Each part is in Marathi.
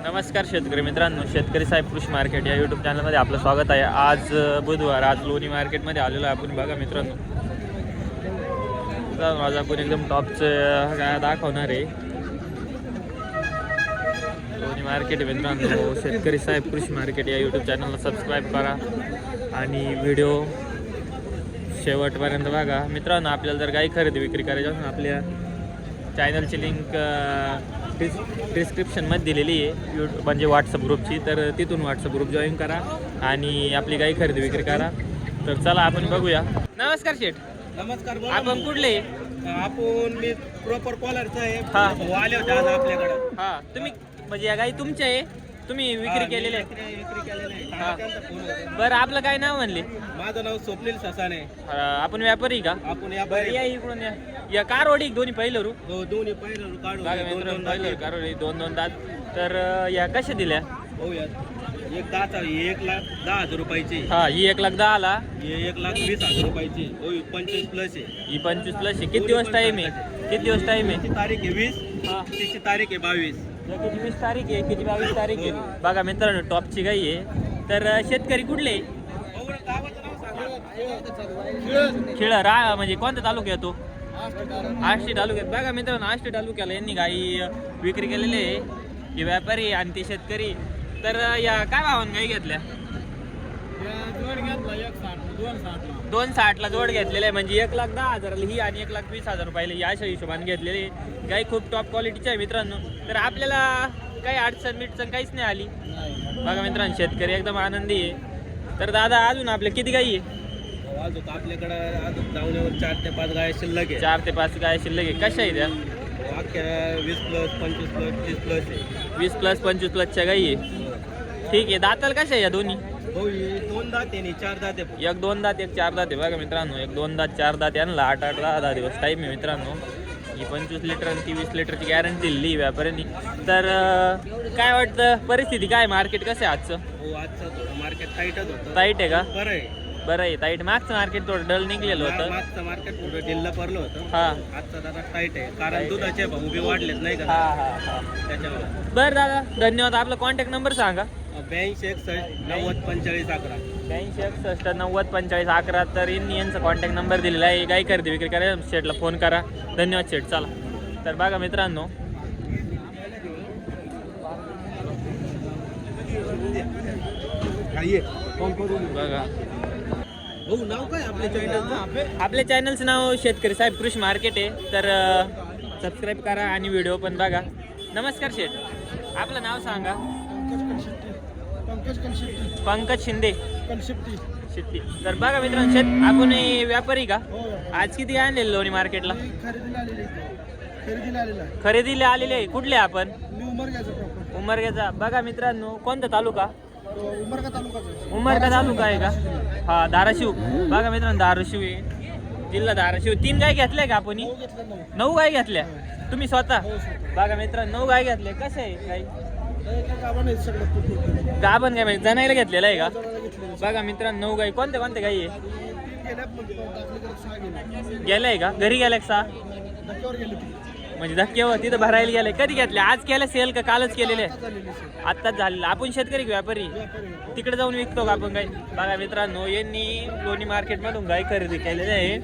नमस्कार शेतकरी मित्रांनो, शेतकरी साहेब कृषी मार्केट या यूट्यूब चॅनलमध्ये आपलं स्वागत आहे. आज बुधवार, आज लोणी मार्केटमध्ये आलेलो आहे आपण. बघा मित्रांनो, आज आपण एकदम टॉपचं काय दाखवणार आहे. लोणी मार्केट मित्रांनो, शेतकरी साहेब कृषी मार्केट या यूट्यूब चॅनलला सबस्क्राईब करा आणि व्हिडिओ शेवटपर्यंत बघा. मित्रांनो, आपल्याला जर काही खरेदी विक्री करायची असेल, आपल्या चॅनलची लिंक डिस्क्रिप्शनमध्ये दिलेली आहे, म्हणजे व्हॉट्सअप ग्रुपची. तर तिथून व्हॉट्सअप ग्रुप जॉईन करा आणि आपली काही खरेदी विक्री करा. तर चला आपण बघूया. नमस्कार शेठ. नमस्कार. आपण कुठले? आपण मी प्रॉपर कॉलरचा आहे. हा. आले होते आज आपल्याकडे. हां, तुम्ही म्हणजे या गाई तुमच्या आहे, तुम्ही विक्री केलेले आहे? विक्री केलेली आहे. हा. त्यांचा फोन होता. बरं, आपलं काय नाव म्हणले? माझं नाव स्वप्नील ससाने. आपण व्यापारी का? आपण या बरं, या इकडून या कारवाडी दोन्ही पहिलं रू. दोन्ही पहिलं काढून बघा मित्रांनो, पहिलं कारवाडी दोन दात. तर या कशा दिल्या? होऊया. एक 1,10,000 रुपयाची. हा, ही 1,10,000. हे 1,20,000 रुपयाची. होय 25 प्लस आहे. ही 25 प्लस आहे. किती दिवस टाईम आहे? किती दिवस टाईम आहे? तिची तारीख आहे 20. हा, तिची तारीख आहे 22. एकीची 20 तारीख आहे, एकीची 22 तारीख आहे. बघा मित्रांनो, टॉपची गाई आहे. तर शेतकरी कुठले? गावाचं नाव सांगा. खेळ म्हणजे कोणत्या तालुक्यात येतो? आष्टी तालुक्यात. बघा मित्रांनो, आष्टी तालुक्याला यांनी गाई विक्री केलेली आहे. हे व्यापारी आणि ते शेतकरी. तर या काय भावाने गाई घेतल्या? 2,60,000 जोड घेतलेले आहे. म्हणजे 1,10,000 ही आणि 1,20,000 रुपयाला या अशा हिशोबाने घेतलेले गाई. खूप टॉप क्वालिटीची आहे मित्रांनो. तर आपल्याला काही अडचण मिटचण काहीच नाही आली. बघा मित्रांनो, शेतकरी एकदम आनंदी आहे. तर दादा, अजून आपल्या किती गाई आहे? अजून आपल्याकडे अजून धावण्यावर 4 ते 5 गाय शिल्लक आहे. 4 ते 5 गाय शिल्लक आहे. कशा आहे त्या? अख्ख्या 20 प्लस 25 प्लस 30 प्लस आहे. 20 प्लस 25 प्लसच्या गाई आहे. ठीक आहे. दाताल कशा आहे या दोन्ही? हो, 2 दात आहे आणि 4 दात आहे. एक 2 दात, एक 4 दात आहे. बघा मित्रांनो, एक 2 दात 4 दात यांना 8-8, 10-10 दिवस टाईम आहे मित्रांनो. ही 25 लिटर आणि ती 20 लिटरची गॅरंटी दिली व्यापाऱ्यांनी. तर काय वाटतं, परिस्थिती काय, मार्केट कसं आहे आजचं? हो, आजचं मार्केट टाईटच होतं. टाईट आहे का? बरं आहे. बरं आहे, टाईट. मागचं मार्केट थोडं डल निघलेलं होतं. मागचं मार्केट थोडं ढिल्लं पडलं होतं. हा. आजचं दादा टाईट आहे, कारण दुधाचे भाव बी वाढलेत नाही हा का हा हा. त्याच्यामुळे. बरं दादा, धन्यवाद. आपला कॉन्टॅक्ट नंबर सांगा. 82 61 90 45 11. 82 61 90 45 11. तर यांचा कॉन्टॅक्ट नंबर दिलेला आहे. काही खरेदी विक्री करायला शेठला फोन करा. धन्यवाद शेठ. चला, तर बघा मित्रांनो, बघा हो, नाव काय आपल्या चॅनलचं? आपल्या चॅनलचं नाव शेतकरी साहेब कृषी मार्केट आहे. तर सबस्क्राईब करा आणि व्हिडिओ पण बघा. नमस्कार शेठ, आपलं नाव सांगा. पंकज शिंदे शिट्टी. तर बघा मित्रांनो, शेत आपण व्यापारी का? आज किती आणलेले लोणी मार्केटला? खरेदीला आलेले आहे. कुठले आपण? उमरग्याचा. बघा मित्रांनो, कोणता तालुका? उमरगा तालुका आहे का? हा, धाराशिव. बघा मित्रांनो, धाराशिव आहे, जिल्हा धाराशिव. 3 गाय घेतल्या का आपण? 9 गाय घेतल्या तुम्ही स्वतः? बघा मित्रांनो, 9 गाय घेतल्या. कसं आहे गाय? गाभण काय माहिती, जनायला घेतलेलं आहे का? बघा मित्रांनो, 9 गाई. कोणत्या कोणत्या गाई आहे? गेलाय का? घरी गेलाय का? म्हणजे धक्क्यावर तिथं भरायला गेलाय. कधी घेतल्या? आज केलं सेल का कालच केलेले? आत्ताच झालेलं. आपण शेतकरी व्यापारी तिकडे जाऊन विकतो का आपण गाई? बघा मित्रांनो, यांनी लोणी मार्केटमधून गाय खरेदी केलेली आहे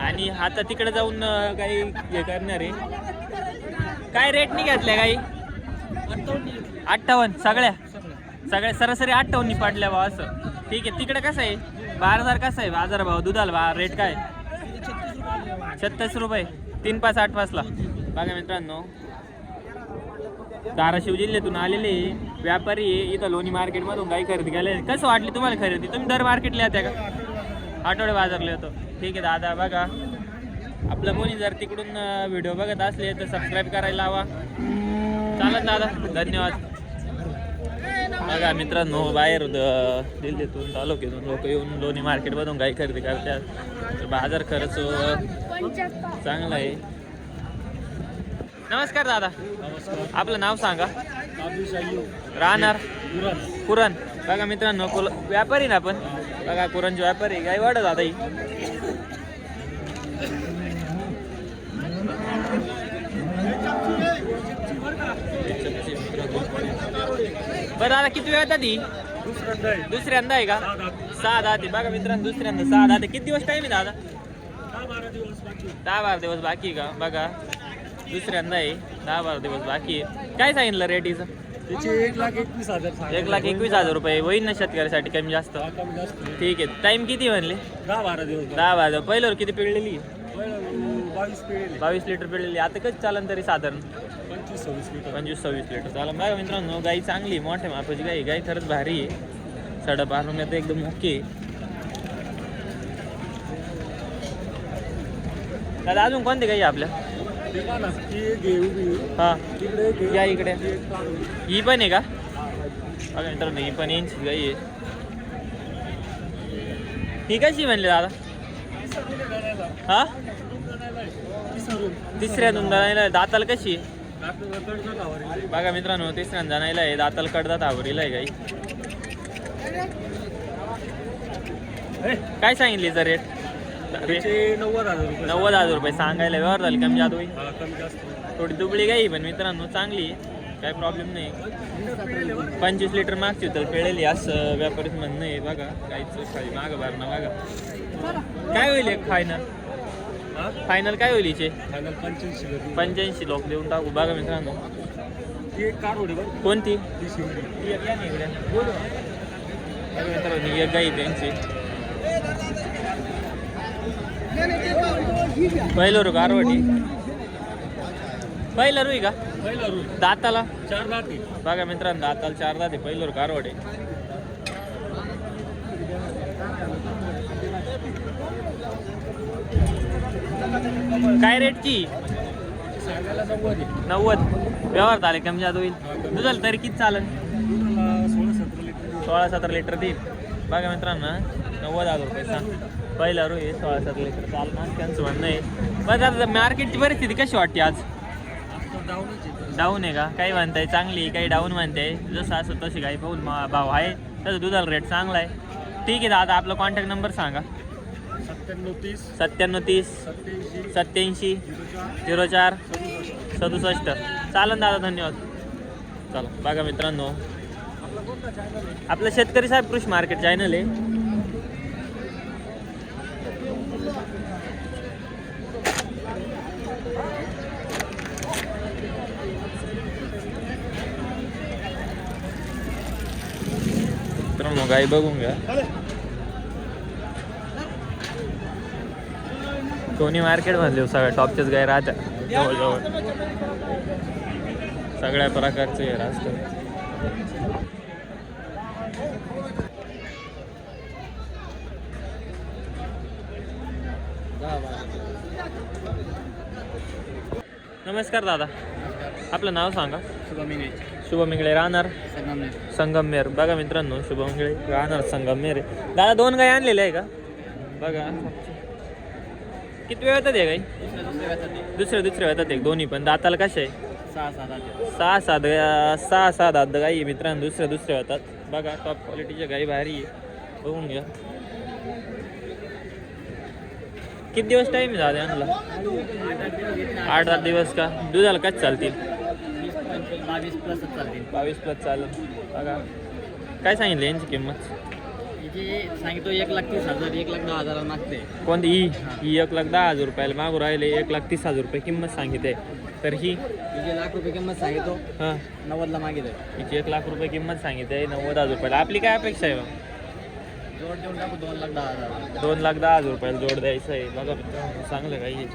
आणि आता तिकडे जाऊन गाई हे करणार आहे. काय रेटनी घेतल्या गाई? 58. सगळ्या सरासरी 58 पाडल्या भाव. असं ठीक आहे. तिकडे कसं आहे बाजार? कसं आहे बाजार भाव दुधाला? रेट काय? 36 रुपये 3-5 8-5ला. बघा मित्रांनो, धाराशिव जिल्ह्यातून आलेले व्यापारी इथं लोणी मार्केटमधून गाई खरेदी केले. कसं वाटली तुम्हाला खरेदी? तुम्ही दर मार्केटला येत्या का? आठवडे बाजारला येतो. ठीक आहे दादा. बघा, आपलं कोणी जर तिकडून व्हिडिओ बघत असले तर सबस्क्राईब करायला लावा. चालत दादा, धन्यवाद. बघा मित्रांनो, बाहेर दिल्लीतून तालुक्यातून लोक येऊन लोणी मार्केटमधून गाई खरेदी करतात. तर बाजार खर्च चांगला आहे. नमस्कार दादा. आपलं नाव सांगा. राहणार कुरण. बघा मित्रांनो, व्यापारी ना आपण. बघा, कुरणचे व्यापारी. गाई वाढत दादा ही. मित्रांनो बरं दादा किती वेळ येतात ही दुसऱ्यांदा आहे. दुसऱ्यांदा आहे का 6 दाते बघा मित्रांनो दुसऱ्यांदा 6 दाते किती दिवस टाईम आहे दादा 10-12 दिवस बाकी. 10-12 दिवस बाकी आहे का बघा दुसऱ्यांदा आहे 10-12 दिवस बाकी आहे काय सांगितलं रेट हिचं त्याचे 1,21,000 सांगितले. 1,21,000 रुपये होईल ना शेतकऱ्यासाठी कमी जास्त हा, कमी जास्त नाही. ठीक आहे टाईम किती म्हणले 10-12 दिवस 10-12 पहिल्यावर किती पिळलेली पहिलं 22 पिढी 22 लिटर पिळलेली आता कधी चालन तरी साधारण 25-26 लिटर 25-26 लिटर चालन बघा मित्रांनो गाई चांगली मोठ्या मापाची गाई खरंच भारी आहे सडा पारून येतं एकदम ओके दादा अजून कोणते गाई आहे आपल्या ते पहा ना, ती एक आहे उभी. हा तिकडे एक आहे. या इकडे ती एक काढून. ही पण आहे का बघा मित्रांनो ही पण यांची गाई आहे ही कशी म्हणली दादा हा तिसऱ्या दुंदाला दाताल कशी आहे बघा मित्रांनो तिसऱ्या जाणायला आहे दाताल कडदात आवरीला आहे गाई काय सांगितली सर रेट त्याचे 90,000 रुपये 90,000 रुपये सांगायला व्यवहार झाली कमी जात होईल हा, कमी जास्त थोडी दुबळी गाई पण मित्रांनो चांगली आहे काय प्रॉब्लेम नाही 25 लिटर मागची तर पिळेली असं व्यापारीच म्हणणं आहे बघा गाईचं खाली मागं भरणं बघा काय होईल एक फायनल हा फायनल काय होईल हिचे फायनल 85 लिटर. 85 लोक देऊन टाकू बघा मित्रांनो ती एक कार होती बरं कोणती ती शिवली. ती एक या ना इकडे बघा मित्रांनो ही एक गाई त्यांची पहिलं रू कारवटी पहिलं रू आहे का पहिला रूल दाताला 4 लाख बघा मित्रांनो दाताला 4 दाते पहिलं रू कारवटे काय रेटची सांगायला 90 आहे. 90 व्यवहार झाले कमी जात होईल दुधाला तरी किती चालेल दुधाला 16-17 लिटर 16-17 लिटर देईल बघा मित्रांनो 90,000 रुपये सांग पहिला रू आहे 16-17 लिटर चालणार त्यांचं म्हणणं आहे बरं आता मार्केटची परिस्थिती कशी वाटते आज आता डाऊनच आहे. डाऊन आहे का काही म्हणताय चांगली काही डाऊन म्हणताय जसं असं तशी काही पाहून भाव आहे तसं दुधाला रेट चांगला आहे ठीक आहे दादा आपला कॉन्टॅक्ट नंबर सांगा 97-30 97-30 87 87 04 67 चालन दादा धन्यवाद चला बघा मित्रांनो आपलं शेतकरी साहेब कृषी मार्केट चॅनल आहे मित्रांनो गाई बघून घ्या दोन्ही मार्केटमधले सगळ्या टॉपचेच गाय राहत्या जवळजवळ सगळ्या प्रकारचे हे असतात नमस्कार दादा आपलं नाव सांगा शुभम इंगळे राहणार संगमनेर बघा मित्रांनो शुभम इंगळे राहणार संगमनेर आहे दादा 2 गाय आणलेल्या आहे का बघा किती वेळ येतात गाई दुसऱ्या येतात एक दोन्ही पण दाताला कशा आहे 6-7 दात गाई आहे मित्रांनो दुसऱ्या येतात बघा टॉप क्वालिटीच्या गाई भारी आहे बघून घ्या किती दिवस टाईम आहे दादा यांना 8-10 दिवस का दुधाला कच चालतील 22+ चालेल बघा काय सांगितलं यांची किंमत सांगितलं 1,30,000 1,10,000 मागते कोणती ही 1,10,000 रुपयाला मागू राहिले 1,30,000 रुपये किंमत सांगितली तर ही तिचे लाख रुपये किंमत सांगितो हां 90ला मागितलं हिची 1,00,000 रुपये किंमत सांगितली 90,000 रुपयाला आपली काय अपेक्षा आहे मग जोड देऊन टाकू 2,10,000 2,10,000 रुपयाला जोड द्यायचं आहे बघा मित्रांनो चांगलं काही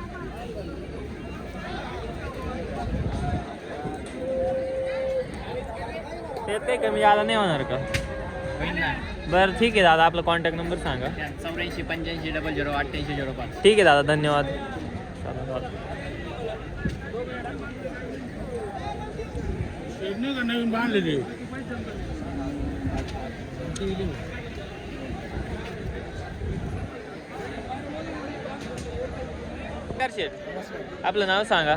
ते काही कमी आला नाही होणार का बरं ठीक आहे दादा आपला कॉन्टॅक्ट नंबर सांगा 84-85-00-88-05 ठीक आहे दादा धन्यवाद नवीन बांधलेली आपलं नाव सांगा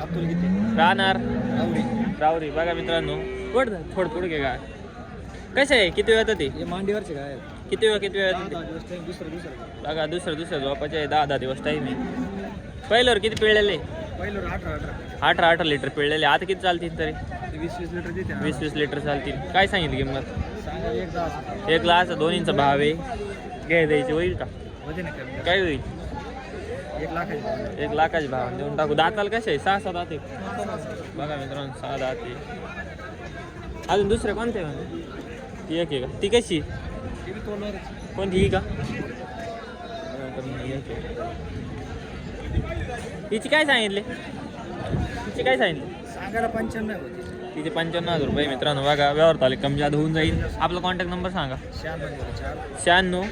अब्दुल किती राहणार आवडी रावरी बघा मित्रांनो थोडं पुढे घे का कसं आहे किती वेळ येतं ते हे मांडीवरचे काय किती वेळ येतं ते 10 दिवस टाइम दुसरं बघा दुसरं झोपाचे 10 दिवस टाईम आहे पहिल्यावर किती पिळलेले पहिलं 18 18 लिटर पिळलेले. आता किती चालतील तरी? 20-20 लिटर देते 20 लिटर चालतील. काय सांगितली किंमत? सांगा एकदा 1 लाख दोन्हींचा भाव आहे. घ्याय द्यायची होईल का? होते ना कमी. काय होईल? 1 लाख आहे. 1 लाखाची भाव देऊन टाकू. दाताला कसे आहे? 6-7 दात आहे. बघा मित्रांनो 6 दात आहे. अजून दुसरे कोणते म्हणजे? ती एक आहे का? ती कशी? ते बी तोंडावरच. कोणती ही का? तिची काय सांगितले? तिची काय सांगितले? सांगायला 95 होते. तिचे 95,000 रुपये. मित्रांनो बघा व्यवहार ताले कमी जादा होऊन जाईल. आपला कॉन्टॅक्ट नंबर सांगा. 96 96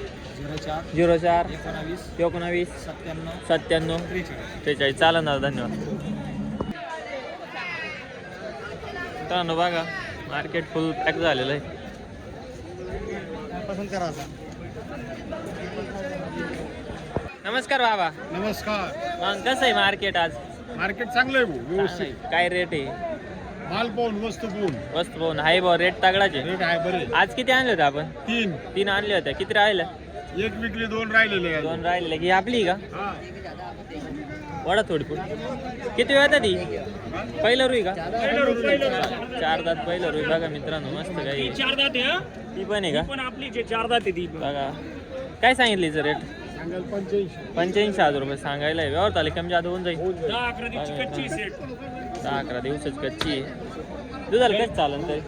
04 04 19 19 97 97 43. 43. चालेल ना, धन्यवाद. मित्रांनो बघा मार्केट फुल पॅक झालेलं आहे. पसंत करा आता. नमस्कार बाबा. नमस्कार. मग कसं आहे मार्केट आज? मार्केट चांगलं आहे भाऊ, व्यवस्थित. काय रेट आहे? माल पाहून वस्तू पाहून वस्तू पाहून हाय भाऊ, रेट तगडाचे. रेट आहे बरे. आज किती आणले होते आपण? 3 आणले होते. किती राहिले? एक विकली 2 राहिलेले आहे. 2 राहिले. ही आपली का? हा. वडा थोडी पुढे. किती वेळ ती? पहिलं रुई का? 4 दात पहिलं रुई. बघा मित्रांनो मस्त काही. 4 दात आहे. ती पण आहे का? पण आपली जे 4 दात आहे ती. बघा काय सांगितली रेट? सांगाल 85. 85,000 रुपये सांगायला आहे. व्यवहार आले कमी जादा होऊन जाईल. 10-11 दिवशी कच्ची सेट. 10-11 दिवसाची कच्ची आहे. दुधाला कसं चालेल तरी?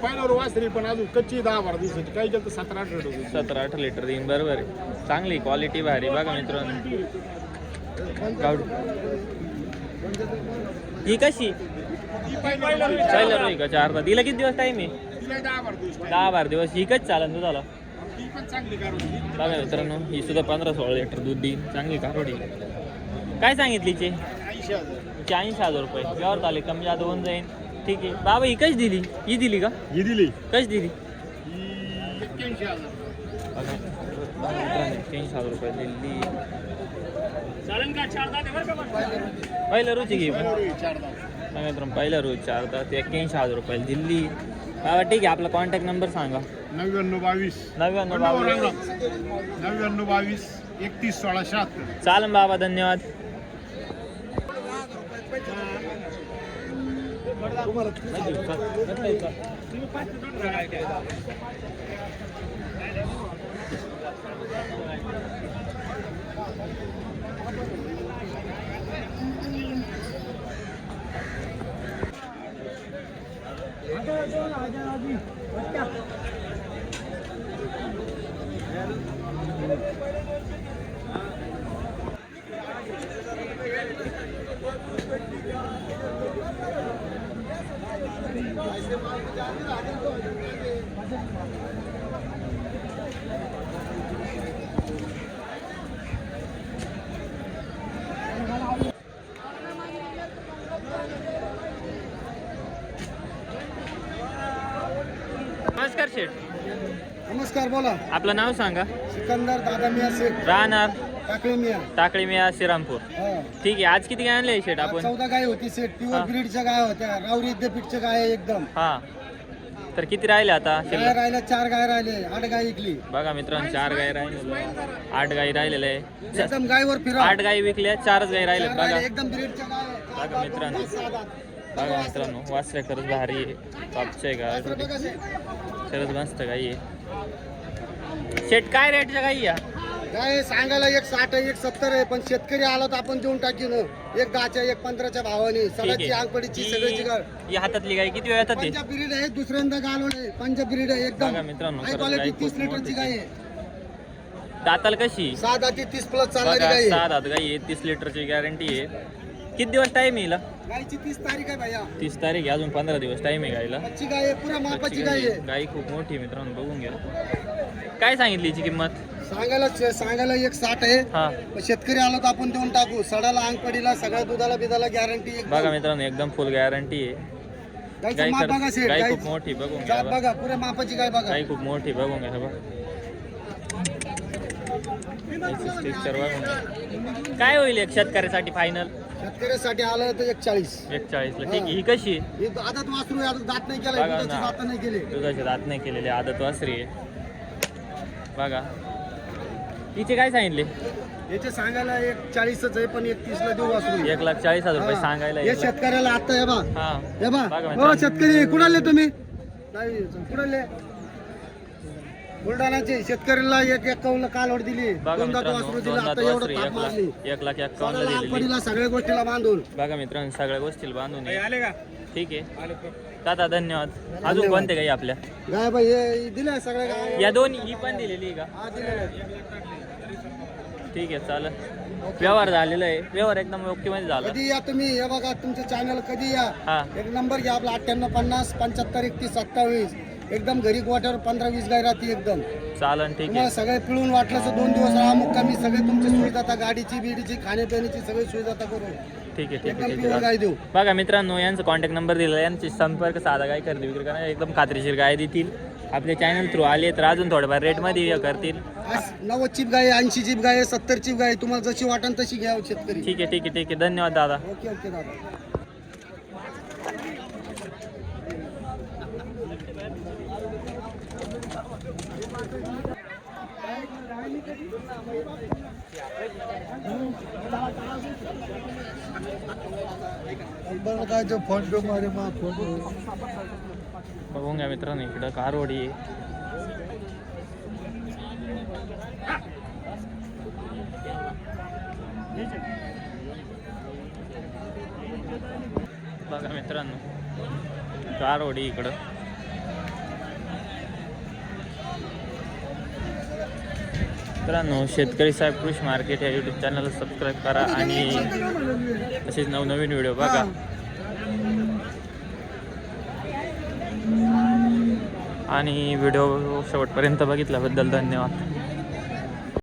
पहिल्यावर वासरी पण अजून कच्ची 10-12 दिवसाची. काही गेलं तर 17-18 होती. 17-18 लिटर देईन. बरोबर आहे. चांगली क्वालिटी भारी. बघा मित्रांनो गावडी. ही कशी? पहिलं रुई का? 4 दात. तिला किती दिवस टाईम आहे? 10-12 दिवस. ही कच चालेल दुधाला? बघा मित्रांनो ही सुद्धा 15-16 लिटर दूध देईन. चांगली कारोडी. काय सांगितली चे? 80,000 रुपये. व्यवहार आले कमी जादा होऊन जाईल. ठीक आहे बाबा. ही कशी दिली? ही दिली का? ही दिली कशी दिली? 81,000. बघा मित्रांनो 81,000 रुपये दिली. चालेल का? 4 दात आहे बरं का पण. पहिलं रुची घे. 4 दात. बघा मित्रांनो पहिलं रोज 4 दात 81,000 रुपये दिली. बाबा ठीक आहे. आपला कॉन्टॅक्ट नंबर सांगा. 99-22 99 99-22 31-16-76. चालेल बाबा, धन्यवाद. नमस्कार शेठ. नमस्कार. बोला. आपलं नाव सांगा. सिकंदर दादा मिया शेठ. राहणार टाकळी मिया. टाकळी मिया श्रीरामपूर. ठीक आहे. आज किती काय आणले शेठ आपण? 14 गाय होती सेट. हा. प्युअर ब्रीडच्या गाय होत्या. राऊरी विद्यापीठच्या गाय आहे एकदम. हा तर किती राहिले आता गाय शिल्लक? राहिल्या 4 गाय राहिले. 8 गाय विकली. बघा मित्रांनो 4 गाय राहिले. 8 गाई राहिलेले आहे. एकदम गायवर फिरा. 8 गाई विकल्या. 4च गाई राहिले. बघा एकदम ब्रीडच्या गाय आहे. बघा मित्रांनो. बघा मित्रांनो वासरे खरंच भारी आहे. टॉपचे गाय बघा सेट. खरंच मस्त गाई आहे. शेट काय रेटच्या गाई या? गाय सांगायला 160 आहे 170 आहे. पण शेतकरी आला तर आपण देऊन टाकीन. 110च्या 115च्या भावाने. सगळ्याची आंगपडीची सगळ्याची गाय. ही हातातली गाय किती वेळ येतात ते? पंजाब ब्रीड आहे. दुसऱ्यांदा गालवड आहे. पंजाब ब्रीड आहे एकदम. बघा मित्रांनो हाय खरंच क्वालिटी. गाय 30 खूप लिटरची मोठी गाय आहे. आहे. दाताल कशी? 6 दाती 30 प्लस चालणारी बघा गाय आहे. 6 दात गाई आहे. 30 लिटरची गॅरंटी आहे. किती दिवस टाइम येईल? गायची 30 तारीख आहे भैया. 30 तारीख आहे. अजून 15 दिवस टाइम आहे गायला. कच्ची गाय आहे. पुरा मापाची गाय आहे. गाई खूप मोठी आहे मित्रांनो, बघून घ्या. काय सांगितली हिची किंमत? सांगायला 160 आहे. हा पण शेतकरी आलो तर आपण देऊन टाकू. सडाला अंगपडीला सगळ्या दुधाला बिदाला गॅरंटी. बघा मित्रांनो एकदम फुल गॅरंटी आहे. गायचं गाई माप बघा खरंच- सेठ. गाई गाय खूप मोठी, बघून घ्या. जात बघा. पुऱ्या मापाची गाय बघा. गाई खूप मोठी, बघून घ्या. बघा स्ट्रक्चर बघून घ्या. काय होईल एक शेतकऱ्यासाठी फायनल? शेतकऱ्यासाठी आलं तर 140. 41 ला. ठीक आहे. ही कशी आहे? हे आदत वासरू आहे. अजून दात नाही केला. बघा दुधाची ना. दात नाही केले. दुधाचे दात नाही केलेले, आदत वासरी आहे. बघा तिचे काय सांगितले? याचे सांगायला 140च आहे, पण 31ला देऊ वासरू. 1,40,000 रुपये सांगायला हे शेतकऱ्याला आता हे बा हा हे बा बघा हो मित्रांनो. शेतकरी कुणाले तुम्ही नाही कुणाले बुलढाण्याचे शेतकऱ्याला 1,51 कालवड दिली, बघा दोनदा मित्रांनो, वासरू दिलं, दोनदा आता वासरू एवढं ताप मारली. 1,51,000 दिलेली. लहानपणीला सगळ्या गोष्टीला बांधून. बघा मित्रांनो सगळ्या गोष्टी बांधून आहे. ठीक आहे दादा धन्यवाद. अजून कोणते काही आपल्या गाय बाई हे दिले सगळ्या गाय. या दोन ही पण दिलेली आहे का? हा दिलेले. ठीक आहे चालेल. व्यवहार झालेला आहे, व्यवहार एकदम ओके मध्ये झाला. कधी या तुम्ही हे बघा तुमचं चॅनल कधी या हा एक नंबर घ्या आपला 9850 75 31 27 एकदम घरी गोट्यावर 15-20 गाय राहते एकदम. चालन. ठीक तुम्हाला आहे सगळे पिळून वाटलं तर 2 दिवस राहा मुक्कामी, सगळे तुमची सुविधा आता गाडीची बिडीची खाण्यापिण्याची सगळी सुविधा आता करू. ठीक आहे ठीक एकदम आहे ठीक प्युअर आहे. गाय देऊ. बघा मित्रांनो यांचा कॉन्टॅक्ट नंबर दिलेला आहे, यांची संपर्क साधा गाय खरेदी विक्री करा, एकदम खात्रीशीर गाय देतील. आपल्या चॅनल थ्रू आले तर अजून थोडंफार रेटमध्ये हे करतील. 90 चिप गाय 80 चिप गाय 70 चिप गाय तुम्हाला जशी वाटण तशी घ्या शेतकरी. ठीक आहे ठीक आहे ठीक आहे. धन्यवाद दादा. ओके ओके दादा. काय जो फोटो मारे मा फोटो बघून घ्या मित्रांनो इकडं कारवडी आहे. बघा मित्रांनो कारवडी इकडं. मित्रांनो शेतकरी साहेब कृषी मार्केट या यूट्यूब चॅनलला सबस्क्राईब करा आणि असेच नवनवीन व्हिडिओ बघा. आणि व्हिडिओ शेवटपर्यंत बघितल्याबद्दल धन्यवाद.